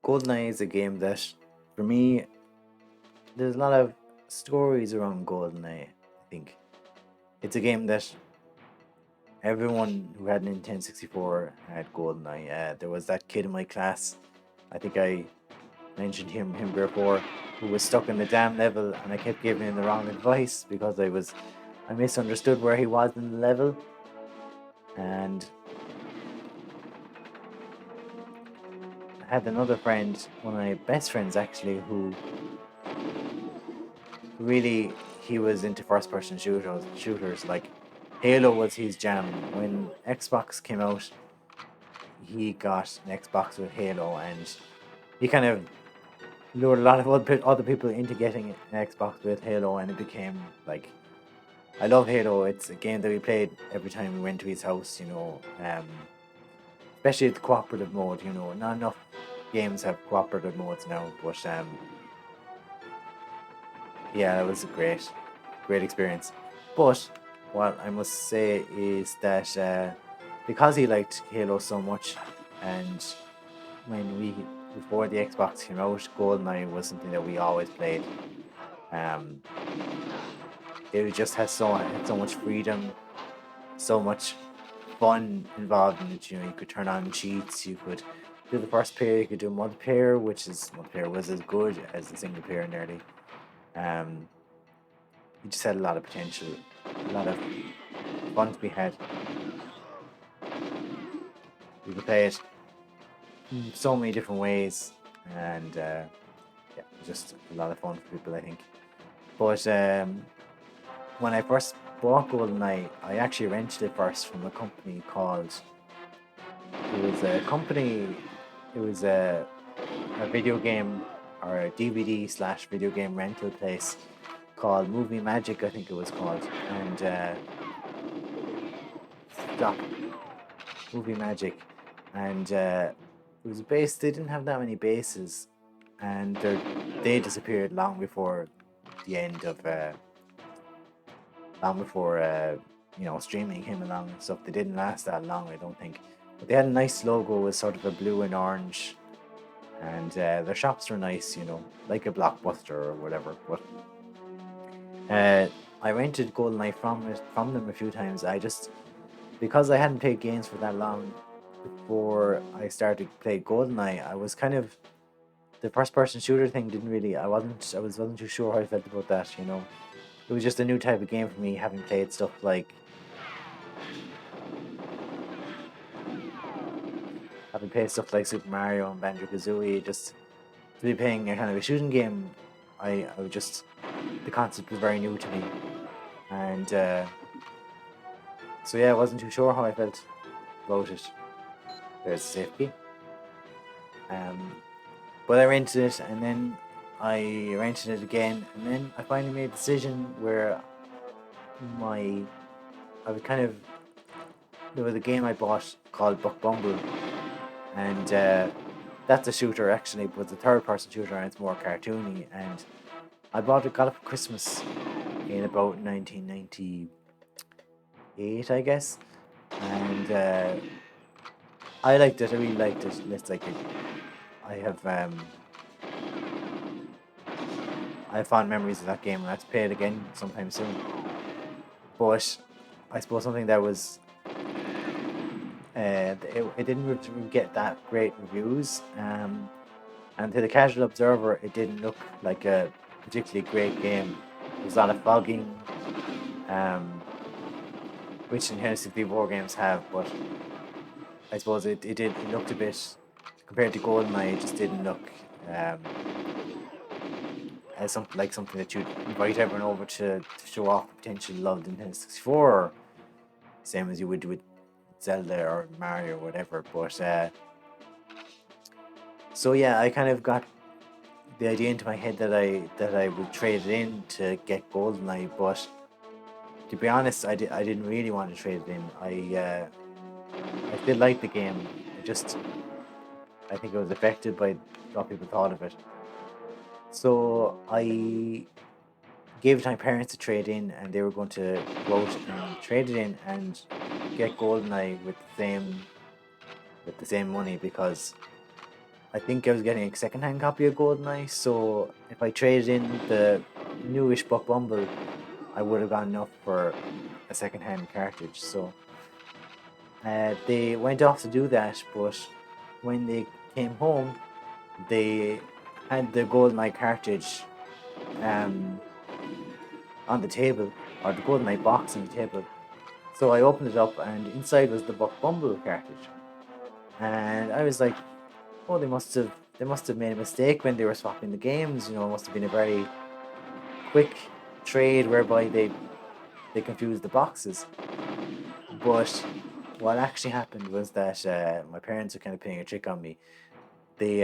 GoldenEye is a game that, for me, there's a lot of stories around GoldenEye. I think it's a game that everyone who had an Nintendo 64 had GoldenEye. There was that kid in my class. I think I mentioned him before, who was stuck in the damn level, and I kept giving him the wrong advice because I misunderstood where he was in the level, and I had another friend, one of my best friends actually, who really he was into first person shooters like Halo was his jam. When Xbox came out, he got an Xbox with Halo, and he kind of lured a lot of other people into getting an Xbox with Halo, and it became like, I love Halo. It's a game that we played every time we went to his house, especially the cooperative mode. Not enough games have cooperative modes now, but yeah, it was a great experience. But what I must say is that because he liked Halo so much, and when we before the Xbox came out, GoldenEye was something that we always played. Um, it just had so much freedom, so much fun involved in it. You could turn on cheats, you could do the first player, you could do multiplayer, multiplayer was as good as the single player nearly. Um, it just had a lot of potential, a lot of fun to be had. You could play it in so many different ways, and yeah, just a lot of fun for people, I think. But when I first bought GoldenEye, I actually rented it first from a company called. It was a company. It was a video game or a DVD slash video game rental place called Movie Magic, I think it was called, and stop Movie Magic, and it was based. They didn't have that many bases, and they disappeared the end of long before streaming came along and stuff. They didn't last that long, I don't think. But they had a nice logo with sort of a blue and orange, and their shops were nice, like a Blockbuster or whatever. But I rented GoldenEye from them a few times. Because I hadn't played games for that long before I started to play GoldenEye, I was kind of the first person shooter thing didn't really I wasn't too sure how I felt about that. It was just a new type of game for me, having played stuff like Super Mario and Banjo Kazooie. Just to be playing a kind of a shooting game, I would just the concept was very new to me, and so yeah, I wasn't too sure how I felt about it. There's a safety. Um, but I rented it, and then I rented it again, and then I finally made a decision where my I was kind of there was a game I bought called Buck Bumble, and that's a shooter actually, but it's a third-person shooter and it's more cartoony. And got it for Christmas in about 1998, I guess, and I liked it. I really liked it. It's like I have I have fond memories of that game, and I have to play it again sometime soon. But I suppose something that was it didn't get that great reviews, and to the casual observer, it didn't look like a particularly great game. There was a lot of fogging, um, which Nintendo 64 games have, but I suppose it looked a bit compared to GoldenEye. It just didn't look um, as something that you'd invite everyone over to show off the potential of Nintendo 64, same as you would with Zelda or Mario or whatever. But so yeah, I kind of got the idea into my head that I would trade it in to get GoldenEye, but to be honest, I didn't really want to trade it in. I still like the game. I think it was affected by what people thought of it. So I gave it to my parents to trade in, and they were going to go out and trade it in and get GoldenEye with the same money, because I think I was getting a second-hand copy of GoldenEye, so if I traded in the newish Buck Bumble, I would have gotten enough for a second-hand cartridge. So they went off to do that, but when they came home, they had the GoldenEye cartridge um, on the table, or the GoldenEye box on the table. So I opened it up, and inside was the Buck Bumble cartridge, and I was like, "Oh, they must have made a mistake when they were swapping the games. You know, it must have been a very quick trade whereby they confused the boxes." But what actually happened was that my parents were kind of playing a trick on me. They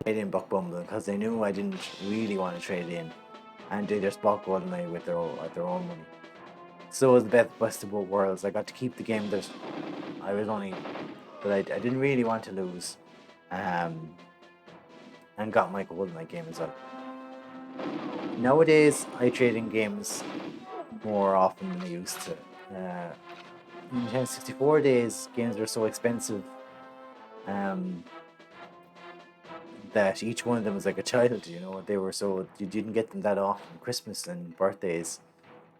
trade in Buck Bumble because they knew I didn't really want to trade in, and they just bought GoldenEye with their own money. So it was the best of both worlds. I got to keep the game that I was only I didn't really want to lose, um, and got my GoldenEye game as well. Nowadays, I trade in games more often than I used to. In 1064 days, games were so expensive um, that each one of them was like a child. You know, they were so you didn't get them that often, Christmas and birthdays,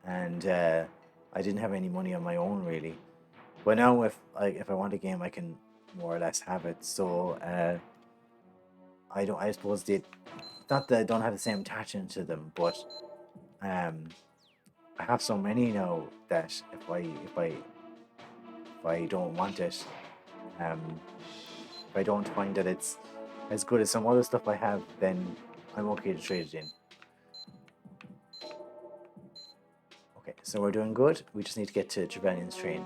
and I didn't have any money on my own really. But now, if I want a game, I can more or less have it. So I don't. I suppose they not that I don't have the same attachment to them, but um, I have so many now that if I don't want it, um, if I don't find that it's as good as some other stuff I have, then I'm okay to trade it in. Okay, so we're doing good. We just need to get to Trevelyan's train.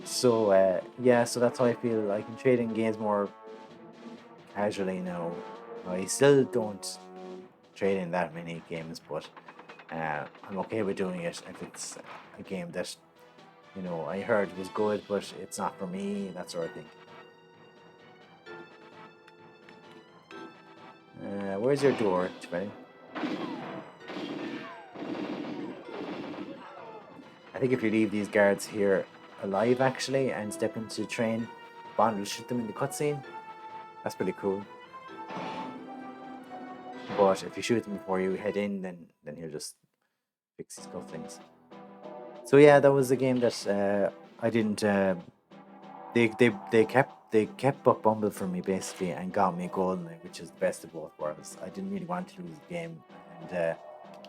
So yeah, so that's how I feel. I can trade in games more casually now. I still don't trade in that many games, but I'm okay with doing it if it's a game that I heard was good, but it's not for me, that sort of thing. Where's your door, Trevelyan? I think if you leave these guards here alive, actually, and step into the train, Bond will shoot them in the cutscene. That's pretty cool. But if you shoot them before you head in, then he'll just fix his cufflinks. So yeah, that was a game that I didn't. They kept Buck Bumble for me basically and got me GoldenEye, which is the best of both worlds. I didn't really want to lose the game, and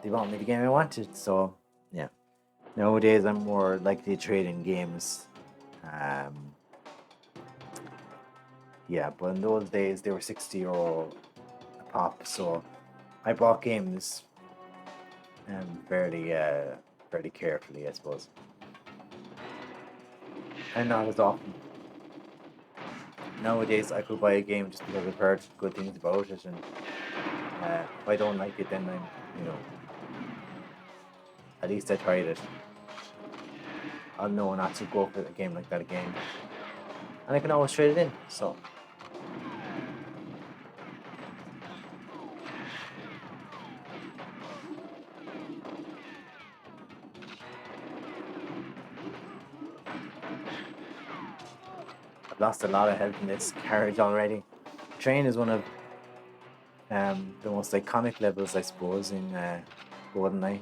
they bought me the game I wanted. So yeah. Nowadays, I'm more likely to trade in games. Um, yeah, but in those days, they were 60 € a pop, so I bought games fairly carefully, I suppose, and not as often. Nowadays, I could buy a game just because I've heard good things about it, and if I don't like it, then at least I tried it. I'll know not to go for a game like that again, and I can always trade it in. So. I've lost a lot of health in this carriage already. Train is one of the most iconic levels, I suppose, in GoldenEye.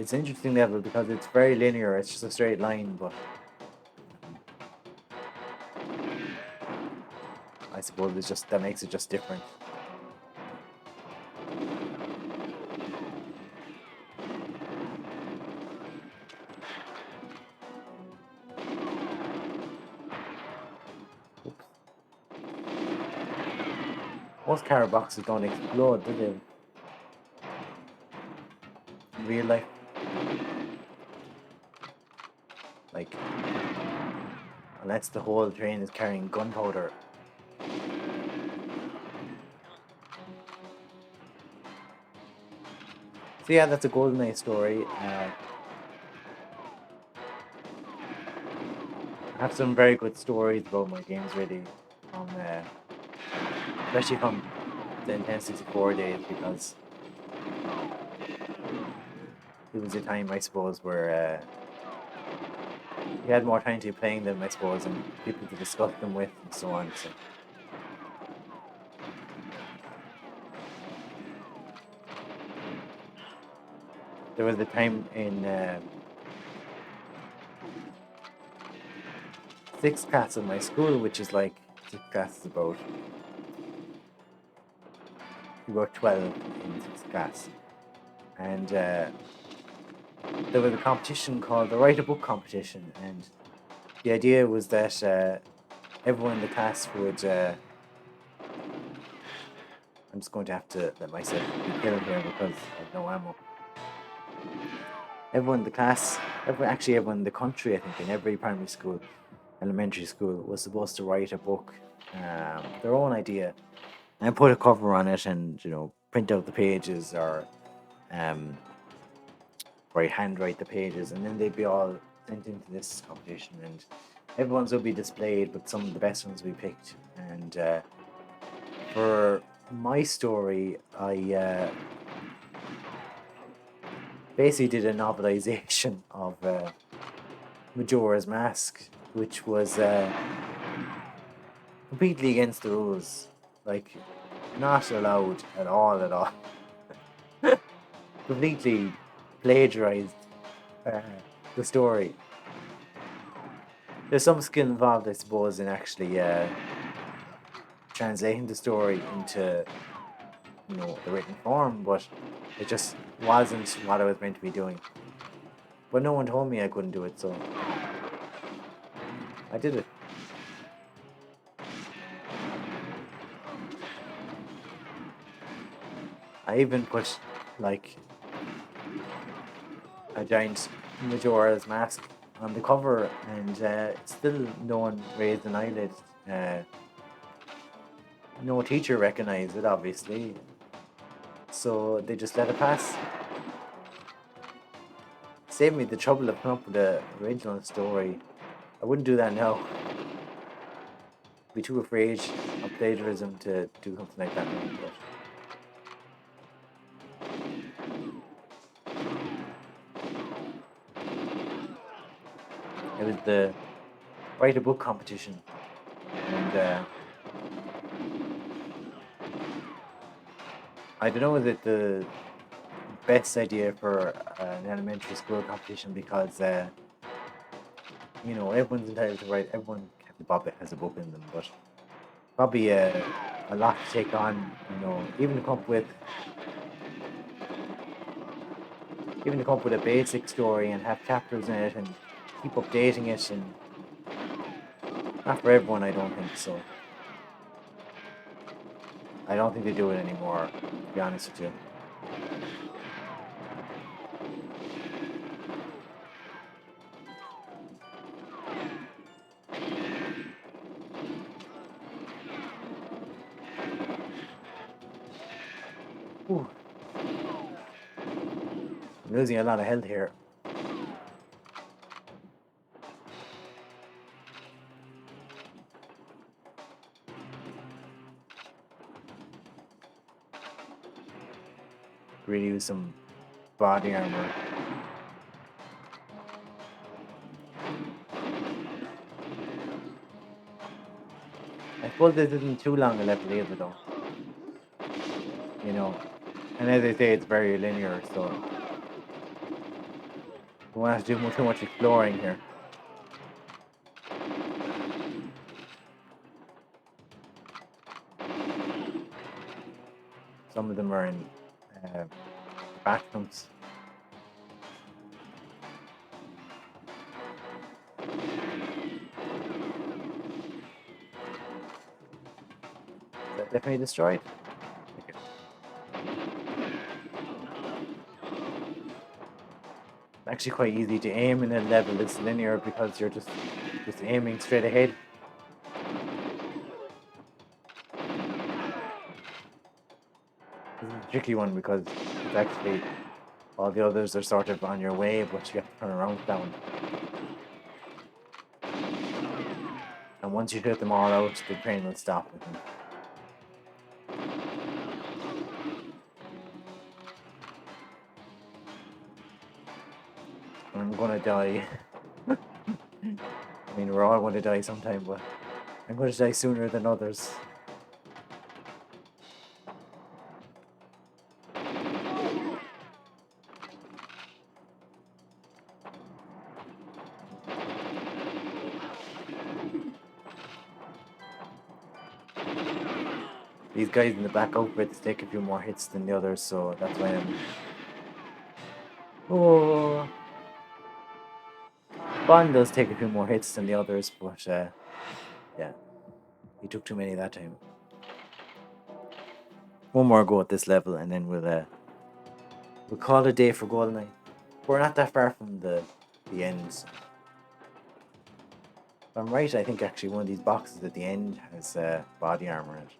It's an interesting level because it's very linear. It's just a straight line, but I suppose it's just that makes it just different. Oops. Most car boxes don't explode, do they? In real life, like unless the whole train is carrying gunpowder. So yeah, that's a GoldenEye story. I have some very good stories about my games, really, from especially from the Nintendo 64 days, because it was a time, I suppose, where you had more time to be playing them, I suppose, and people to discuss them with, and so on. So there was a time in sixth class of my school, which is like sixth class is about 12 in sixth class, and there was a competition called the Write a Book competition, and the idea was that everyone in the class would. I'm just going to have to let myself be killed here because I've no ammo. Everyone in the class, everyone in the country, I think, in every primary school, elementary school, was supposed to write a book, their own idea, and put a cover on it, and print out the pages or um, handwrite the pages, and then they'd be all sent into this competition, and everyone's would be displayed, but some of the best ones we picked. And for my story, I basically did a novelization of Majora's Mask, which was completely against the rules, like not allowed at all, completely plagiarized the story. There's some skill involved, I suppose, in actually translating the story into the written form, but it just wasn't what I was meant to be doing. But no one told me I couldn't do it, so I did it. I even put like a giant Majora's Mask on the cover, and still no one raised an eyelid. No teacher recognized it, obviously, so they just let it pass. Saved me the trouble of coming up with the original story. I wouldn't do that now. Be too afraid of plagiarism to do something like that now. It was the write a book competition, and I don't know, is it the best idea for an elementary school competition, because everyone's entitled to write. Everyone has a book in them, but probably a lot to take on. Even to come up with a basic story and have chapters in it and keep updating it, and not for everyone, I don't think so. I don't think they do it anymore, to be honest with you. Ooh. I'm losing a lot of health here. Really use some body armor. I suppose this isn't too long a level either, though. And as I say, it's very linear, so we won't have to do too much exploring here. Some of them are in bathrooms. Is that definitely destroyed? Okay. It's actually quite easy to aim in a level that's linear because you're just aiming straight ahead. This is a tricky one because it's actually all the others are sort of on your way, but you have to turn around that one. And once you hit them all out, the train will stop with them. I'm gonna die. I mean, we're all going to die sometime, but I'm going to die sooner than others. these guys in the black outfits take a few more hits than the others, so that's why I'm. Oh, Bond does take a few more hits than the others, but yeah, he took too many that time. One more go at this level, and then we'll call it a day for GoldenEye. We're not that far from the end. So. If I'm right, I think actually one of these boxes at the end has body armor in it.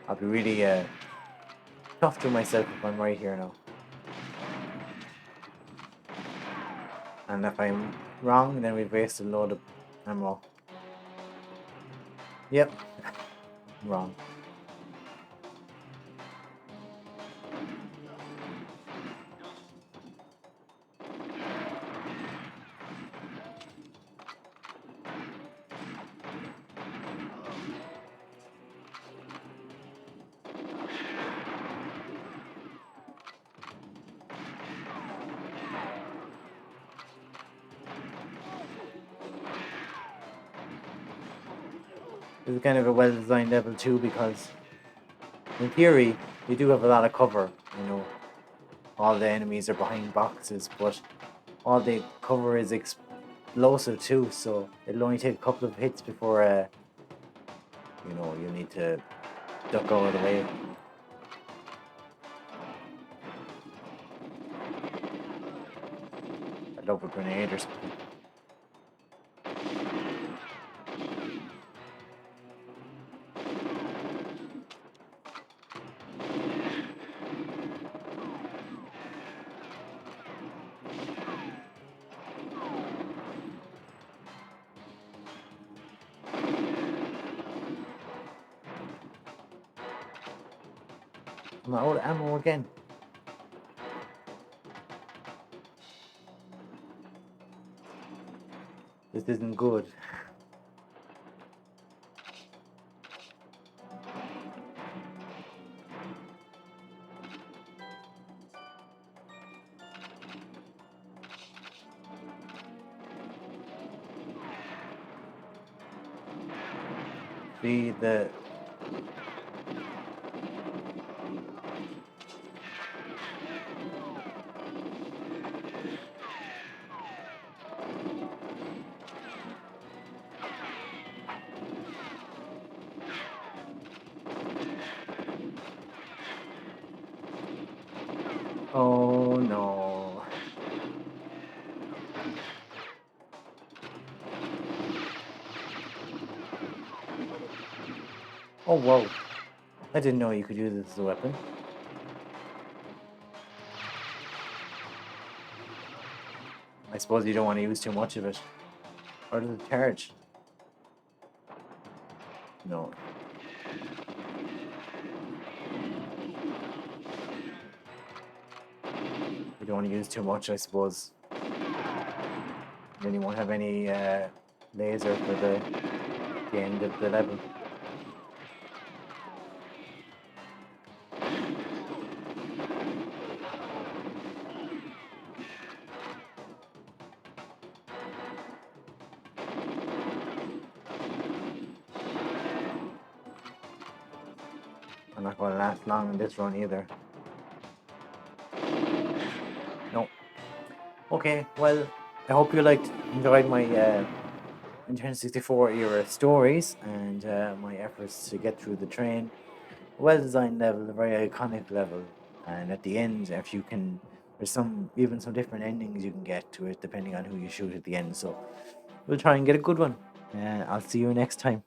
I'll be really tough to myself if I'm right here now. And if I'm wrong, then we've wasted a load of ammo. Yep, wrong. This is kind of a well-designed level too, because in theory, you do have a lot of cover, you know. All the enemies are behind boxes, but all the cover is explosive too, so it'll only take a couple of hits before, you know, you need to duck out of the way. I'd love a grenade or something. I'm out of ammo again. This isn't good. See the oh no. Oh whoa. I didn't know you could use this as a weapon. I suppose you don't want to use too much of it. Or does it charge? No. You don't want to use too much, I suppose. Then you won't have any laser for the end of the level. I'm not going to last long in this run either. No. Okay, well, I hope you enjoyed my Nintendo 64 era stories and my efforts to get through the train. Well designed level, a very iconic level, and at the end, if you can, there's even some different endings you can get to it depending on who you shoot at the end. So we'll try and get a good one. I'll see you next time.